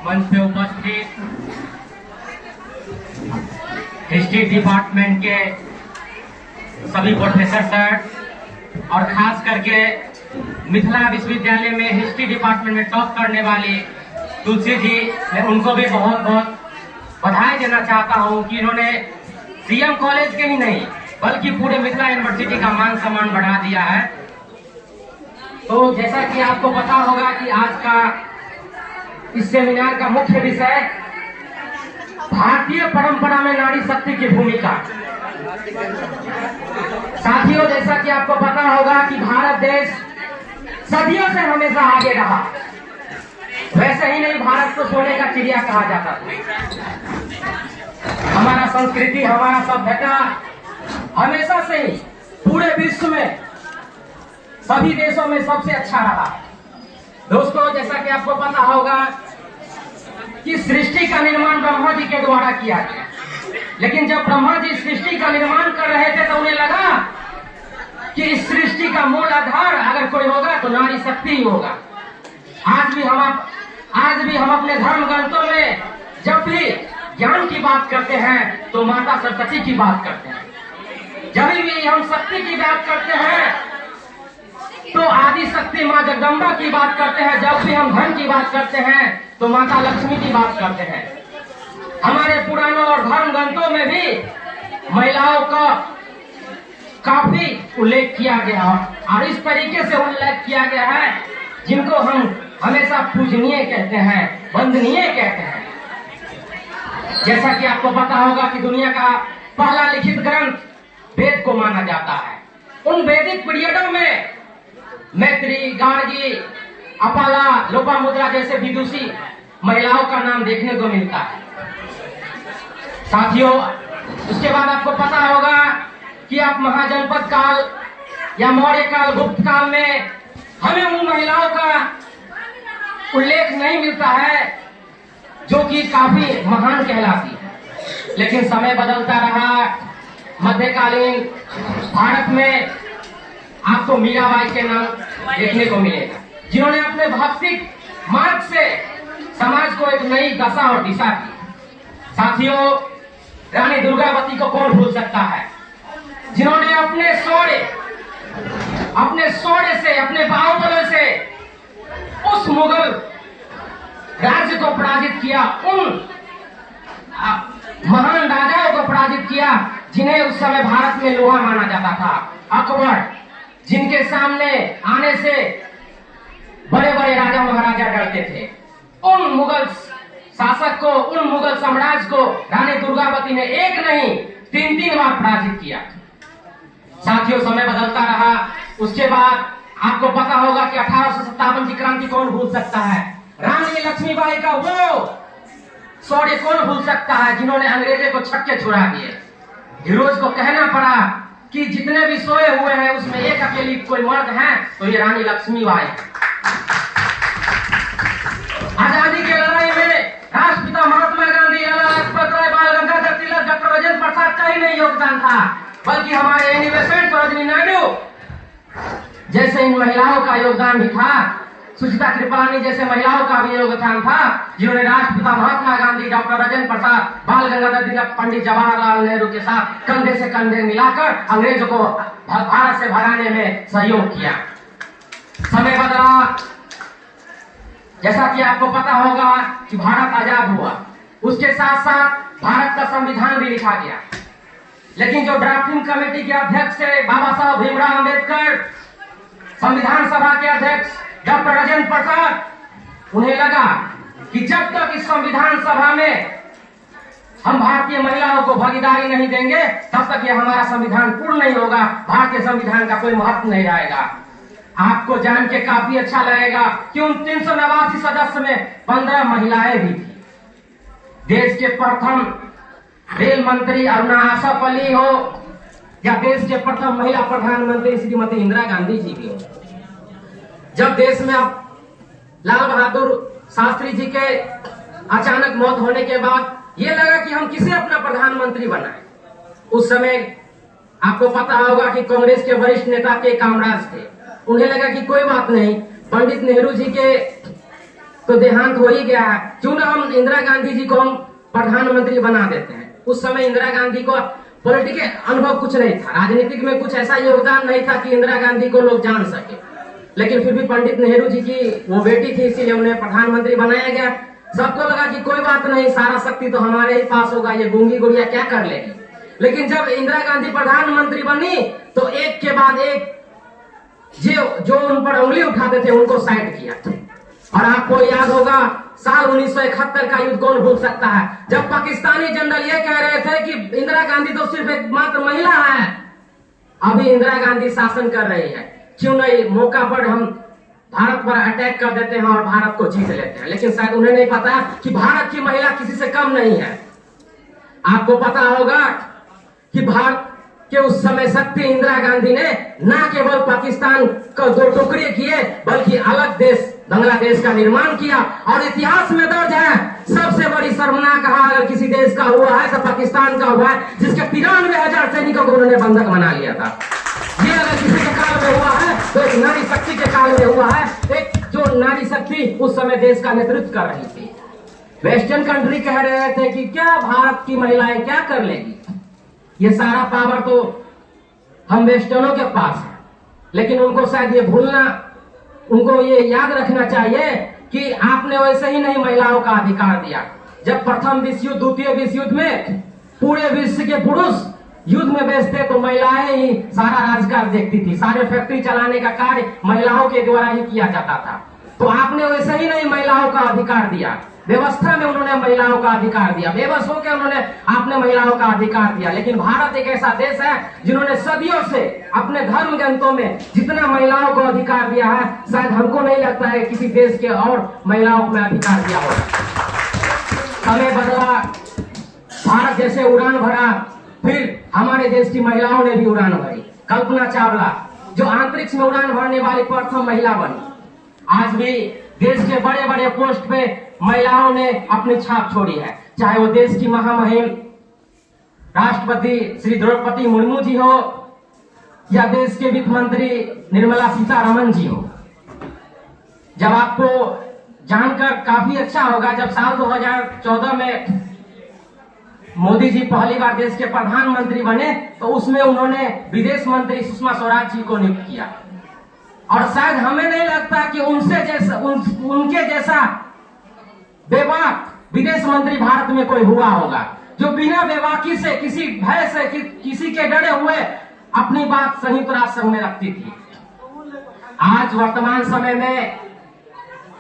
मंच पे उपस्थित हिस्ट्री डिपार्टमेंट के सभी प्रोफेसर सर और खास करके मिथिला विश्वविद्यालय में हिस्ट्री डिपार्टमेंट में टॉप करने वाली तुलसी जी, मैं उनको भी बहुत बहुत बधाई देना चाहता हूं कि इन्होंने सीएम कॉलेज के ही नहीं बल्कि पूरे मिथिला यूनिवर्सिटी का मान सम्मान बढ़ा दिया है। तो जैसा कि आपको पता होगा कि आज का इस सेमिनार का मुख्य विषय भारतीय परंपरा में नारी शक्ति की भूमिका। साथियों, जैसा कि आपको पता होगा कि भारत देश सदियों से हमेशा आगे रहा। वैसे ही नहीं, भारत को सोने का चिड़िया कहा जाता था। हमारा संस्कृति, हमारा सभ्यता हमेशा से ही पूरे विश्व में सभी देशों में सबसे अच्छा रहा। दोस्तों, जैसा कि आपको पता होगा कि सृष्टि का निर्माण ब्रह्मा जी के द्वारा किया गया, लेकिन जब ब्रह्मा जी सृष्टि का निर्माण कर रहे थे तो उन्हें लगा कि इस सृष्टि का मूल आधार अगर कोई होगा तो नारी शक्ति ही होगा। आज भी हम अपने धर्म ग्रंथों में जब भी ज्ञान की बात करते हैं तो माता सरस्वती की बात करते हैं। जब भी हम शक्ति की बात करते हैं तो आदि शक्ति माँ जगदम्बा की बात करते हैं। जब भी हम धन की बात करते हैं तो माता लक्ष्मी की बात करते हैं। हमारे पुराणों और धर्म ग्रंथों में भी महिलाओं का काफी उल्लेख किया गया और इस तरीके से उल्लेख किया गया है जिनको हम हमेशा पूजनीय कहते हैं, वंदनीय कहते हैं। जैसा कि आपको पता होगा कि दुनिया का पहला लिखित ग्रंथ वेद को माना जाता है। उन वैदिक पीरियडों में मैत्री, गार्गी, अपाला, लोपामुद्रा जैसे विदुषी महिलाओं का नाम देखने को मिलता है। साथियों, उसके बाद आपको पता होगा कि आप महाजनपद काल या मौर्य काल, गुप्त काल में हमें उन महिलाओं का उल्लेख नहीं मिलता है जो कि काफी महान कहलाती है। लेकिन समय बदलता रहा। मध्यकालीन भारत में आपको मीराबाई के नाम देखने को मिलेगा, जिन्होंने अपने भौतिक मार्ग से समाज को एक नई दशा और दिशा दी। साथियों, रानी दुर्गावती को कौन भूल सकता है, जिन्होंने अपने शौर्य से, अपने बाहुबलों से उस मुगल राज्य को पराजित किया, उन महान राजाओं को पराजित किया जिन्हें उस समय भारत में लोहा माना जाता था। अकबर, जिनके सामने आने से बड़े बड़े राजा महाराजा डरते थे, उन मुगल शासक को, उन मुगल साम्राज्य को रानी दुर्गावती ने एक नहीं 3 बार पराजित किया। साथियों, समय बदलता रहा। उसके बाद आपको पता होगा कि 1857 की क्रांति कौन भूल सकता है। रानी लक्ष्मीबाई का वो शौर्य कौन भूल सकता है, जिन्होंने अंग्रेजों को छक्के छुड़ा दिए। हीरोज को कहना पड़ा कि जितने भी सोए हुए हैं उसमें एक अकेली कोई मर्द है तो ये रानी लक्ष्मीबाई। आजादी की लड़ाई में राष्ट्रपिता महात्मा गांधी, लाला लाजपत राय, बाल गंगाधर तिलक, डॉक्टर राजेंद्र प्रसाद का ही नहीं योगदान था, बल्कि हमारे एनी बेसेंट, सरोजिनी नायडू जैसे इन महिलाओं का योगदान भी था। सुचिता कृपलानी जैसे महिलाओं का भी योगदान था, जिन्होंने राष्ट्रपिता महात्मा गांधी, डॉक्टर राजेंद्र प्रसाद, बाल गंगाधर तिलक, पंडित जवाहरलाल नेहरू के साथ कंधे से कंधे मिलाकर अंग्रेजों को भारत से भगाने में सहयोग किया। समय बदला। जैसा कि आपको पता होगा कि भारत आजाद हुआ, उसके साथ साथ भारत का संविधान भी लिखा गया। लेकिन जो ड्राफ्टिंग कमेटी के अध्यक्ष थे बाबा साहब भीमराव अम्बेडकर, संविधान सभा के अध्यक्ष डॉक्टर राजेंद्र प्रसाद, उन्हें लगा कि जब तक इस संविधान सभा में हम भारतीय महिलाओं को भागीदारी नहीं देंगे तब तक ये हमारा संविधान पूर्ण नहीं होगा, भारतीय संविधान का कोई महत्व नहीं रहेगा। आपको जान के काफी अच्छा लगेगा कि उन 389 सदस्य में 15 महिलाएं भी थी। देश के प्रथम रेल मंत्री अरुणा आसफ अली हो या देश के प्रथम महिला प्रधानमंत्री श्रीमती इंदिरा गांधी जी भी हो। जब देश में अब लाल बहादुर शास्त्री जी के अचानक मौत होने के बाद ये लगा कि हम किसे अपना प्रधानमंत्री बनाएं। उस समय आपको पता होगा कि कांग्रेस के वरिष्ठ नेता के कामराज थे। उन्हें लगा कि कोई बात नहीं, पंडित नेहरू जी के तो देहांत हो ही गया है। क्यों ना हम इंदिरा गांधी जी को हम प्रधानमंत्री बना देते हैं। उस समय इंदिरा गांधी को पॉलिटिकल अनुभव कुछ नहीं था, राजनीतिक में कुछ ऐसा योगदान नहीं था कि इंदिरा गांधी को लोग जान सके, लेकिन फिर भी पंडित नेहरू जी की वो बेटी थी, इसीलिए उन्हें प्रधानमंत्री बनाया गया। सबको लगा कि कोई बात नहीं, सारा शक्ति तो हमारे ही पास होगा, ये गूंगी गुड़िया क्या कर लेगी। लेकिन जब इंदिरा गांधी प्रधानमंत्री बनी तो एक के बाद एक जो उन पर उंगली उठाते थे उनको साइड किया। और आपको याद होगा साल 1971 का युद्ध कौन भूल सकता है, जब पाकिस्तानी जनरल ये कह रहे थे कि इंदिरा गांधी तो सिर्फ एक मात्र महिला है, अभी इंदिरा गांधी शासन कर रही है, क्यों नहीं मौका पर हम भारत पर अटैक कर देते हैं और भारत को जीत लेते हैं। लेकिन शायद उन्हें नहीं पता कि भारत की महिला किसी से कम नहीं है। आपको पता होगा कि भारत के उस समय शक्ति इंदिरा गांधी ने न केवल पाकिस्तान को दो टुकड़े किए बल्कि अलग देश बांग्लादेश का निर्माण किया। और इतिहास में दर्ज है सबसे बड़ी शर्मनाक अगर किसी देश का हुआ है तो पाकिस्तान का हुआ है, जिसके 93,000 सैनिकों को उन्होंने बंधक बना लिया था। ये अगर किसी के काल में हुआ है तो एक नारी शक्ति के काल में हुआ है, एक जो नारी शक्ति उस समय देश का नेतृत्व कर रही थी। वेस्टर्न कंट्री कह रहे थे कि क्या भारत की महिलाएं क्या कर लेगी, ये सारा पावर तो हम वेस्टर्नों के पास है। लेकिन उनको शायद ये भूलना, उनको ये याद रखना चाहिए कि आपने वैसे ही नहीं महिलाओं का अधिकार दिया। जब प्रथम विश्व युद्ध, द्वितीय विश्व युद्ध में पूरे विश्व के पुरुष युद्ध में बेचते तो महिलाएं ही सारा राजकाज देखती थी, सारे फैक्ट्री चलाने का कार्य महिलाओं के द्वारा ही किया जाता था। तो आपने वैसे ही नहीं महिलाओं का अधिकार दिया, व्यवस्था में उन्होंने महिलाओं का अधिकार दिया, बेबस होकर उन्होंने आपने महिलाओं का अधिकार दिया। लेकिन भारत एक ऐसा देश है जिन्होंने सदियों से अपने धर्म ग्रंथों में जितना महिलाओं को अधिकार दिया है, शायद हमको नहीं लगता है किसी देश के और महिलाओं को अधिकार दिया होगा। समय बदला, भारत जैसे उड़ान भरा, फिर हमारे देश की महिलाओं ने भी उड़ान भरी। कल्पना चावला जो अंतरिक्ष में उड़ान भरने वाली प्रथम महिला बनी। आज भी देश के बड़े बड़े पोस्ट पे महिलाओं ने अपनी छाप छोड़ी है, चाहे वो देश की महामहिम राष्ट्रपति श्री द्रौपदी मुर्मू जी हो या देश के वित्त मंत्री निर्मला सीतारमण जी हो। जब आपको जानकर काफी अच्छा होगा, जब साल 2014 में मोदी जी पहली बार देश के प्रधानमंत्री बने तो उसमें उन्होंने विदेश मंत्री सुषमा स्वराज जी को नियुक्त किया। और शायद हमें नहीं लगता कि उनके जैसा बेबाक विदेश मंत्री भारत में कोई हुआ होगा, जो बिना बेबाकी से, किसी भय से, किसी के डरे हुए अपनी बात संयुक्त राष्ट्र संघ में रखती थी। आज वर्तमान समय में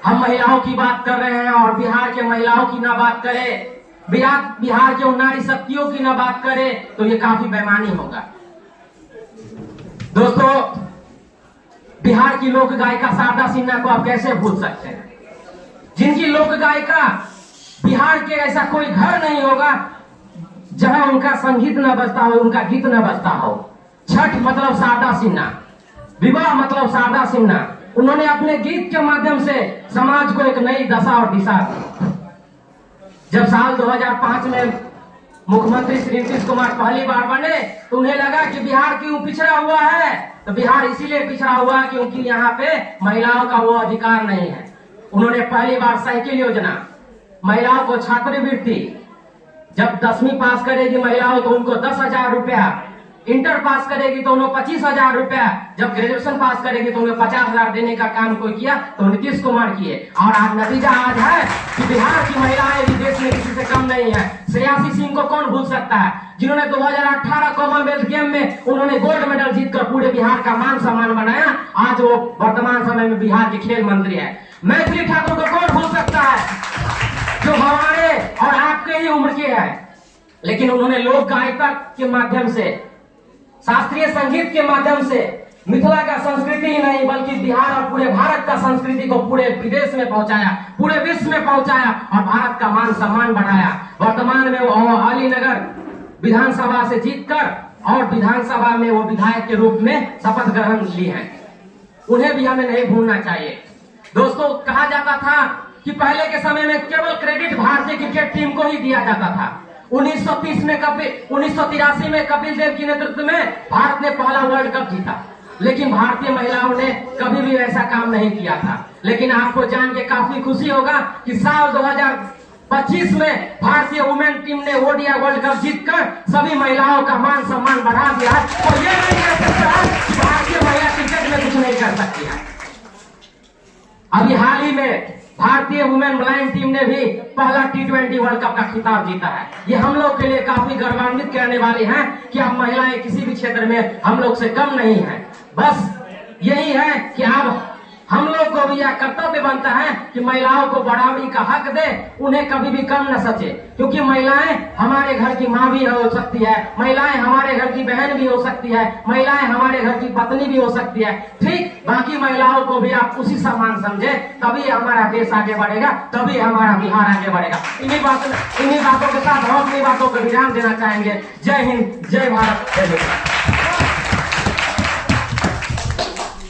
हम महिलाओं की बात कर रहे हैं और बिहार के महिलाओं की ना बात करें, बिहार के उन नारी शक्तियों की ना बात करें तो ये काफी बेईमानी होगा। दोस्तों, बिहार की लोक गायिका शारदा सिन्हा को आप कैसे भूल सकते हैं, जिनकी लोक गायिका बिहार के ऐसा कोई घर नहीं होगा जहां उनका संगीत न बजता हो, उनका गीत न बजता हो। छठ मतलब शारदा सिन्हा, विवाह मतलब शारदा सिन्हा। उन्होंने अपने गीत के माध्यम से समाज को एक नई दशा और दिशा दी। जब साल 2005 में मुख्यमंत्री श्री नीतीश कुमार पहली बार बने तो उन्हें लगा कि बिहार क्यों पिछड़ा हुआ है, तो बिहार इसीलिए पिछड़ा हुआ क्योंकि यहाँ पे महिलाओं का वो अधिकार नहीं है। उन्होंने पहली बार साइकिल योजना, महिलाओं को छात्रवृत्ति, जब 10वीं पास करेगी महिलाओं तो उनको 10,000 रुपया, इंटर पास करेगी तो उन्हें 25,000 रुपया, जब ग्रेजुएशन पास करेगी तो उन्हें 50,000 देने का काम कोई किया तो नीतीश कुमार किए। और आज नतीजा आज है कि बिहार की महिलाएं भी देश में किसी से कम नहीं है। श्रेयासी सिंह को कौन भूल सकता है, जिन्होंने 2018 कॉमनवेल्थ गेम में उन्होंने गोल्ड मेडल जीतकर पूरे बिहार का मान सम्मान बनाया। आज वो वर्तमान समय में बिहार के खेल मंत्री है। मैथिली ठाकुर को कौन भूल सकता है, जो हमारे और आपके ही उम्र के है, लेकिन उन्होंने लोक गायिका के माध्यम से, शास्त्रीय संगीत के माध्यम से मिथिला का संस्कृति ही नहीं बल्कि बिहार और पूरे भारत का संस्कृति को पूरे विदेश में पहुंचाया, पूरे विश्व में पहुंचाया और भारत का मान सम्मान बढ़ाया। वर्तमान में वो अलीनगर विधानसभा से जीतकर और विधानसभा में वो विधायक के रूप में शपथ ग्रहण ली है। उन्हें भी हमें नहीं भूलना चाहिए। दोस्तों, कहा जाता था कि पहले के समय में केवल क्रेडिट भारतीय क्रिकेट टीम को ही दिया जाता था। 1983 में कपिल देव के नेतृत्व में भारत ने पहला वर्ल्ड कप जीता, लेकिन भारतीय महिलाओं ने कभी भी ऐसा काम नहीं किया था। लेकिन आपको जान के काफी खुशी होगा कि साल 2025 में भारतीय वुमेन टीम ने ओडीआई वर्ल्ड कप जीतकर सभी महिलाओं का मान सम्मान बढ़ा दिया है और ये नहीं कह सकता है कि भारतीय महिला क्रिकेट में कुछ नहीं कर सकती है। अभी हाल ही में भारतीय वुमेन ब्लाइंड टीम ने भी पहला T20 वर्ल्ड कप का खिताब जीता है। ये हम लोग के लिए काफी गौरवान्वित करने वाली हैं कि अब महिलाएं किसी भी क्षेत्र में हम लोग से कम नहीं है। बस यही है कि अब हम लोग को भी यह कर्तव्य बनता है कि महिलाओं को बराबरी का हक दे, उन्हें कभी भी कम न सचे, क्योंकि महिलाएं हमारे घर की माँ भी हो सकती है, महिलाएं हमारे घर की बहन भी हो सकती है, महिलाएं हमारे घर की पत्नी भी हो सकती है। ठीक बाकी महिलाओं को भी आप उसी समान समझे, तभी हमारा देश आगे बढ़ेगा, तभी हमारा बिहार आगे बढ़ेगा। इन्हीं बातों के साथ हम अपनी बातों को विराम देना चाहेंगे। जय हिंद, जय भारत, जय हिंद।